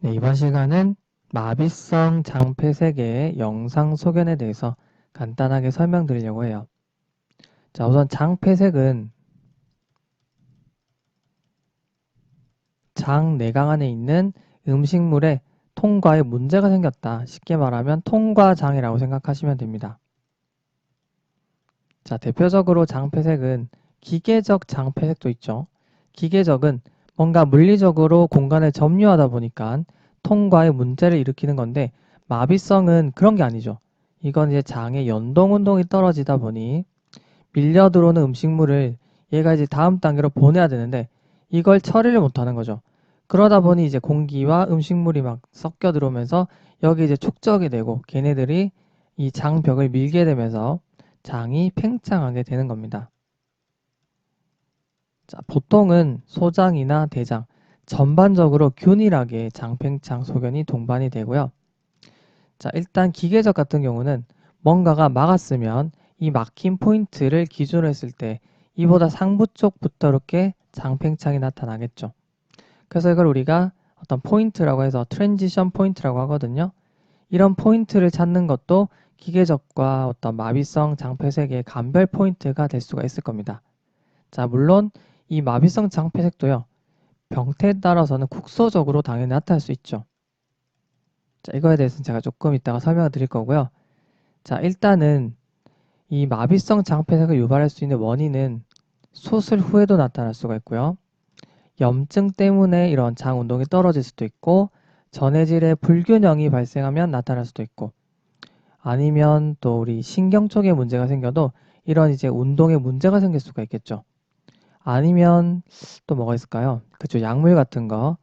네, 이번 시간은 마비성 장폐색의 영상 소견에 대해서 간단하게 설명드리려고 해요. 자, 우선 장폐색은 장 내강 안에 있는 음식물에 통과에 문제가 생겼다. 쉽게 말하면 통과장애라고 생각하시면 됩니다. 자, 대표적으로 장폐색은 기계적 장폐색도 있죠. 기계적은 뭔가 물리적으로 공간을 점유하다 보니까 통과에 문제를 일으키는 건데, 마비성은 그런 게 아니죠. 이건 이제 장의 연동 운동이 떨어지다 보니 밀려 들어오는 음식물을 얘가 이제 다음 단계로 보내야 되는데 이걸 처리를 못하는 거죠. 그러다 보니 이제 공기와 음식물이 막 섞여 들어오면서 여기 이제 축적이 되고 걔네들이 이 장벽을 밀게 되면서 장이 팽창하게 되는 겁니다. 자, 보통은 소장이나 대장 전반적으로 균일하게 장팽창 소견이 동반이 되고요. 자, 일단 기계적 같은 경우는 뭔가가 막았으면 이 막힌 포인트를 기준으로 했을 때 이보다 상부 쪽부터 이렇게 장팽창이 나타나겠죠. 그래서 이걸 우리가 어떤 포인트라고 해서 트랜지션 포인트라고 하거든요. 이런 포인트를 찾는 것도 기계적과 어떤 마비성 장폐색의 감별 포인트가 될 수가 있을 겁니다. 자, 물론 이 마비성 장폐색도요, 병태에 따라서는 국소적으로 당연히 나타날 수 있죠. 자, 이거에 대해서는 제가 조금 이따가 설명을 드릴 거고요. 자, 일단은 이 마비성 장폐색을 유발할 수 있는 원인은 수술 후에도 나타날 수가 있고요. 염증 때문에 이런 장 운동이 떨어질 수도 있고, 전해질의 불균형이 발생하면 나타날 수도 있고, 아니면 또 우리 신경 쪽에 문제가 생겨도 이런 이제 운동에 문제가 생길 수가 있겠죠. 아니면 또 뭐가 있을까요? 그쵸, 약물 같은 거,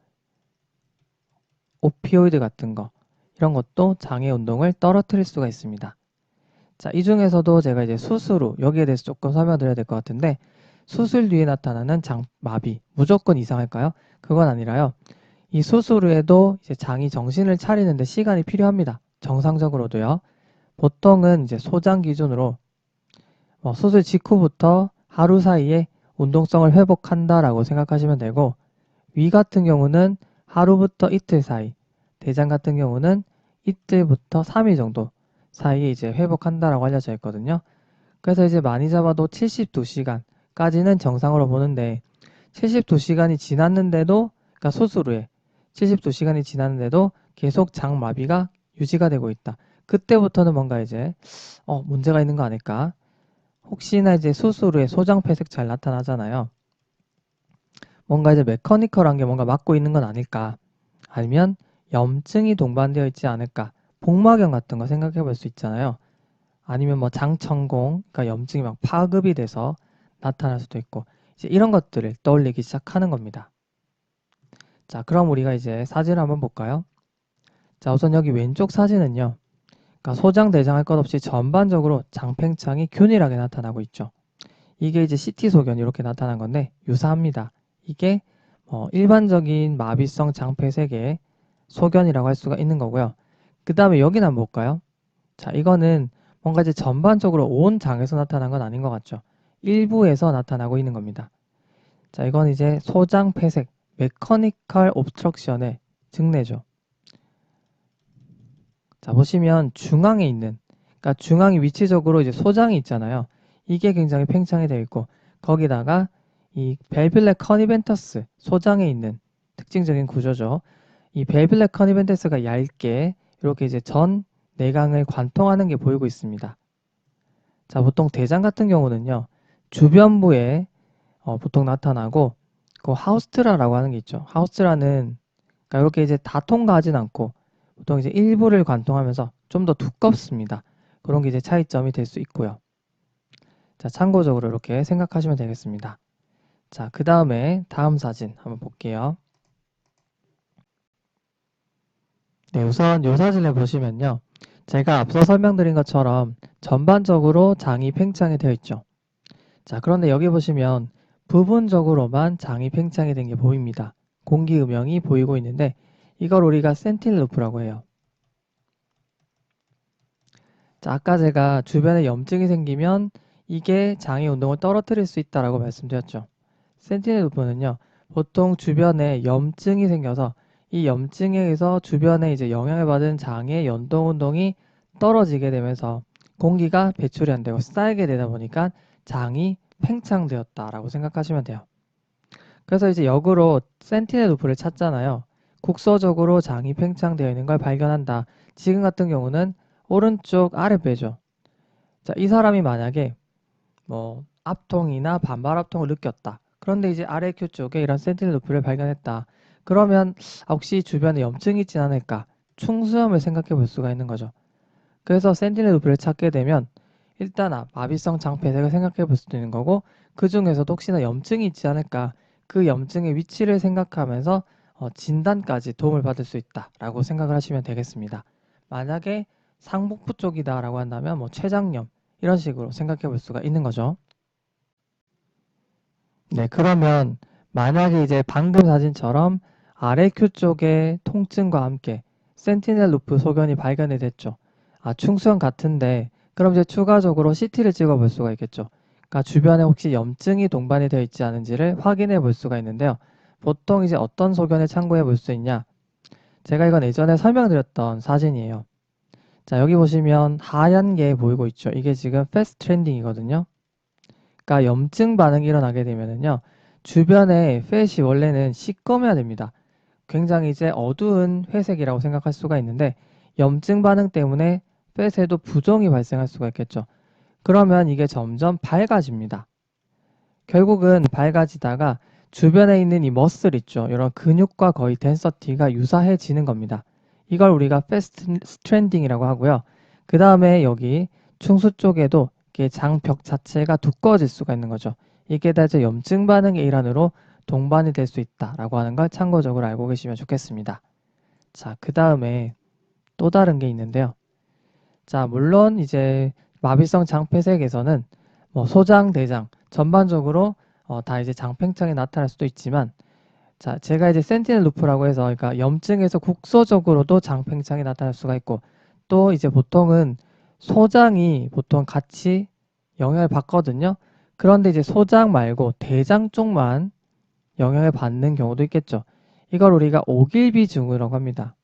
오피오이드 같은 거, 이런 것도 장의 운동을 떨어뜨릴 수가 있습니다. 자, 이 중에서도 제가 이제 수술 후 여기에 대해서 조금 설명드려야 될 것 같은데, 수술 뒤에 나타나는 장 마비 무조건 이상할까요? 그건 아니라요. 이 수술 후에도 이제 장이 정신을 차리는데 시간이 필요합니다. 정상적으로도요. 보통은 이제 소장 기준으로 수술 직후부터 하루 사이에 운동성을 회복한다라고 생각하시면 되고, 위 같은 경우는 하루부터 이틀 사이, 대장 같은 경우는 이틀부터 3일 정도 사이에 이제 회복한다라고 알려져 있거든요. 그래서 이제 많이 잡아도 72시간까지는 정상으로 보는데 72시간이 지났는데도, 그러니까 수술 후에 72시간이 지났는데도 계속 장마비가 유지가 되고 있다. 그때부터는 뭔가 이제 문제가 있는 거 아닐까? 혹시나 이제 수술 후에 소장폐색 잘 나타나잖아요. 뭔가 이제 메커니컬한 게 뭔가 막고 있는 건 아닐까? 아니면 염증이 동반되어 있지 않을까? 복막염 같은 거 생각해 볼 수 있잖아요. 아니면 뭐 장천공, 그러니까 염증이 막 파급이 돼서 나타날 수도 있고, 이제 이런 것들을 떠올리기 시작하는 겁니다. 자, 그럼 우리가 이제 사진을 한번 볼까요? 자, 우선 여기 왼쪽 사진은요, 그러니까 소장, 대장 할 것 없이 전반적으로 장팽창이 균일하게 나타나고 있죠. 이게 이제 CT 소견 이렇게 나타난 건데 유사합니다. 이게 일반적인 마비성 장폐색의 소견이라고 할 수가 있는 거고요. 그 다음에 여기는 한번 볼까요? 자, 이거는 뭔가 이제 전반적으로 온 장에서 나타난 건 아닌 것 같죠. 일부에서 나타나고 있는 겁니다. 자, 이건 이제 소장 폐색, 메커니컬 옵스트럭션의 증례죠. 자, 보시면 중앙에 있는, 그러니까 중앙이 위치적으로 이제 소장이 있잖아요. 이게 굉장히 팽창이 되어 있고, 거기다가 이 벨빌레 커니벤터스, 소장에 있는 특징적인 구조죠. 이 벨빌레 커니벤터스가 얇게 이렇게 이제 전 내강을 관통하는 게 보이고 있습니다. 자, 보통 대장 같은 경우는요, 주변부에 보통 나타나고, 그 하우스트라라고 하는 게 있죠. 하우스트라는, 그러니까 이렇게 이제 다 통과하진 않고, 보통 이제 일부를 관통하면서 좀 더 두껍습니다. 그런 게 이제 차이점이 될 수 있고요. 자, 참고적으로 이렇게 생각하시면 되겠습니다. 자, 그 다음에 다음 사진 한번 볼게요. 네, 우선 이 사진을 보시면요. 제가 앞서 설명드린 것처럼 전반적으로 장이 팽창이 되어 있죠. 자, 그런데 여기 보시면 부분적으로만 장이 팽창이 된 게 보입니다. 공기 음영이 보이고 있는데 이걸 우리가 센티넬 루프라고 해요. 자, 아까 제가 주변에 염증이 생기면 이게 장의 운동을 떨어뜨릴 수 있다라고 말씀드렸죠. 센티넬 루프는요, 보통 주변에 염증이 생겨서 이 염증에 의해서 주변에 이제 영향을 받은 장의 연동 운동이 떨어지게 되면서 공기가 배출이 안 되고 쌓이게 되다 보니까 장이 팽창되었다라고 생각하시면 돼요. 그래서 이제 역으로 센티넬 루프를 찾잖아요. 국소적으로 장이 팽창되어 있는 걸 발견한다. 지금 같은 경우는 오른쪽 아랫배죠. 자, 이 사람이 만약에 뭐 압통이나 반발 압통을 느꼈다. 그런데 이제 아래 큐 쪽에 이런 센티넬 루프를 발견했다. 그러면 혹시 주변에 염증이 있진 않을까? 충수염을 생각해 볼 수가 있는 거죠. 그래서 센티넬 루프를 찾게 되면 일단 마비성 장폐색을 생각해 볼 수도 있는 거고, 그 중에서도 혹시나 염증이 있지 않을까, 그 염증의 위치를 생각하면서 진단까지 도움을 받을 수 있다라고 생각을 하시면 되겠습니다. 만약에 상복부 쪽이다라고 한다면 뭐 췌장염 이런 식으로 생각해 볼 수가 있는 거죠. 네, 그러면 만약에 이제 방금 사진처럼 아래 큐 쪽에 통증과 함께 센티넬 루프 소견이 발견이 됐죠. 충수염 같은데 그럼 이제 추가적으로 CT를 찍어 볼 수가 있겠죠. 그러니까 주변에 혹시 염증이 동반이 되어 있지 않은지를 확인해 볼 수가 있는데요. 보통 이제 어떤 소견을 참고해 볼 수 있냐? 제가 이건 예전에 설명드렸던 사진이에요. 자, 여기 보시면 하얀 게 보이고 있죠. 이게 지금 패스트 트렌딩이거든요. 그러니까 염증 반응이 일어나게 되면은요, 주변에 팻이 원래는 시꺼매야 됩니다. 굉장히 이제 어두운 회색이라고 생각할 수가 있는데, 염증 반응 때문에 팻에도 부종이 발생할 수가 있겠죠. 그러면 이게 점점 밝아집니다. 결국은 밝아지다가 주변에 있는 이 머슬 있죠. 이런 근육과 거의 덴서티가 유사해지는 겁니다. 이걸 우리가 패스트 스트랜딩이라고 하고요. 그 다음에 여기 충수 쪽에도 이게 장벽 자체가 두꺼워질 수가 있는 거죠. 이게 다 이제 염증 반응의 일환으로 동반이 될 수 있다라고 하는 걸 참고적으로 알고 계시면 좋겠습니다. 자, 그 다음에 또 다른 게 있는데요. 자, 물론 이제 마비성 장폐색에서는 뭐 소장, 대장 전반적으로 다 이제 장팽창이 나타날 수도 있지만, 자, 제가 이제 센티넬 루프라고 해서 그러니까 염증에서 국소적으로도 장팽창이 나타날 수가 있고, 또 이제 보통은 소장이 보통 같이 영향을 받거든요. 그런데 이제 소장 말고 대장 쪽만 영향을 받는 경우도 있겠죠. 이걸 우리가 오길비 증후라고 합니다.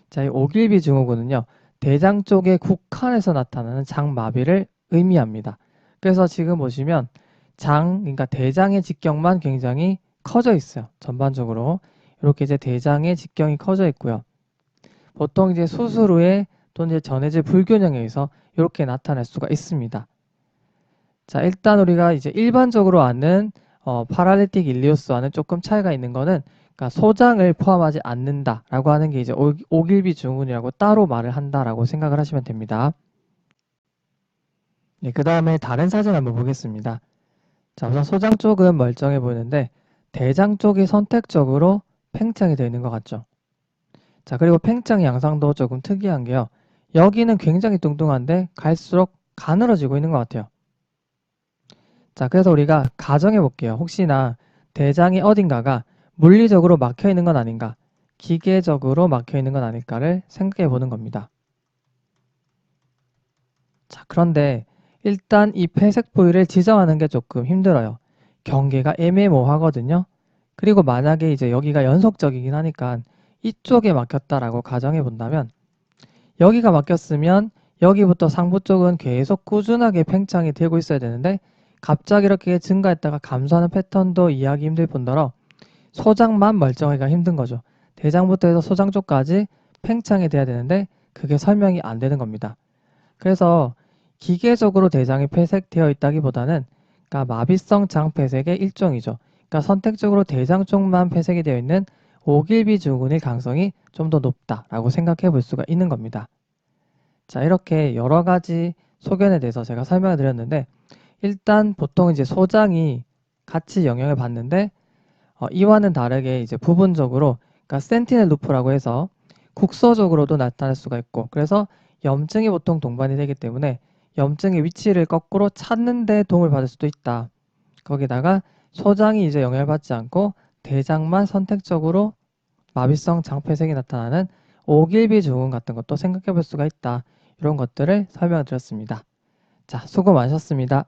자, 이 오길비 증후군은요, 대장 쪽의 국한에서 나타나는 장마비를 의미합니다. 그래서 지금 보시면 그러니까 대장의 직경만 굉장히 커져 있어요. 전반적으로. 이렇게 이제 대장의 직경이 커져 있고요. 보통 이제 수술 후에 또는 이제 전해질 불균형에 의해서 이렇게 나타날 수가 있습니다. 자, 일단 우리가 이제 일반적으로 아는 파랄리틱 일리오스와는 조금 차이가 있는 거는, 그러니까 소장을 포함하지 않는다라고 하는 게 이제 오길비 증후군이라고 따로 말을 한다라고 생각을 하시면 됩니다. 네, 그 다음에 다른 사진 한번 보겠습니다. 자, 우선 소장 쪽은 멀쩡해 보이는데 대장 쪽이 선택적으로 팽창이 되어 있는 것 같죠. 자, 그리고 팽창 양상도 조금 특이한 게요. 여기는 굉장히 뚱뚱한데 갈수록 가늘어지고 있는 것 같아요. 자, 그래서 우리가 가정해 볼게요. 혹시나 대장이 어딘가가 물리적으로 막혀 있는 건 아닌가, 기계적으로 막혀 있는 건 아닐까를 생각해 보는 겁니다. 자, 그런데 일단 이 폐색 부위를 지정하는 게 조금 힘들어요. 경계가 애매모호하거든요. 그리고 만약에 이제 여기가 연속적이긴 하니까 이쪽에 막혔다라고 가정해 본다면, 여기가 막혔으면 여기부터 상부 쪽은 계속 꾸준하게 팽창이 되고 있어야 되는데 갑자기 이렇게 증가했다가 감소하는 패턴도 이해하기 힘들 뿐더러 소장만 멀쩡하기가 힘든 거죠. 대장부터 해서 소장 쪽까지 팽창이 돼야 되는데 그게 설명이 안 되는 겁니다. 그래서 기계적으로 대장이 폐색되어 있다기보다는, 그러니까 마비성 장폐색의 일종이죠. 그러니까 선택적으로 대장 쪽만 폐색이 되어 있는 오길비 증후군일 가능성이 좀 더 높다라고 생각해 볼 수가 있는 겁니다. 자, 이렇게 여러 가지 소견에 대해서 제가 설명을 드렸는데, 일단 보통 이제 소장이 같이 영향을 받는데 이와는 다르게 이제 부분적으로, 그러니까 센티넬 루프라고 해서 국소적으로도 나타날 수가 있고, 그래서 염증이 보통 동반이 되기 때문에 염증의 위치를 거꾸로 찾는 데 도움을 받을 수도 있다. 거기다가 소장이 이제 영향을 받지 않고 대장만 선택적으로 마비성 장폐색이 나타나는 오길비 증후군 같은 것도 생각해 볼 수가 있다. 이런 것들을 설명드렸습니다. 자, 수고 많으셨습니다.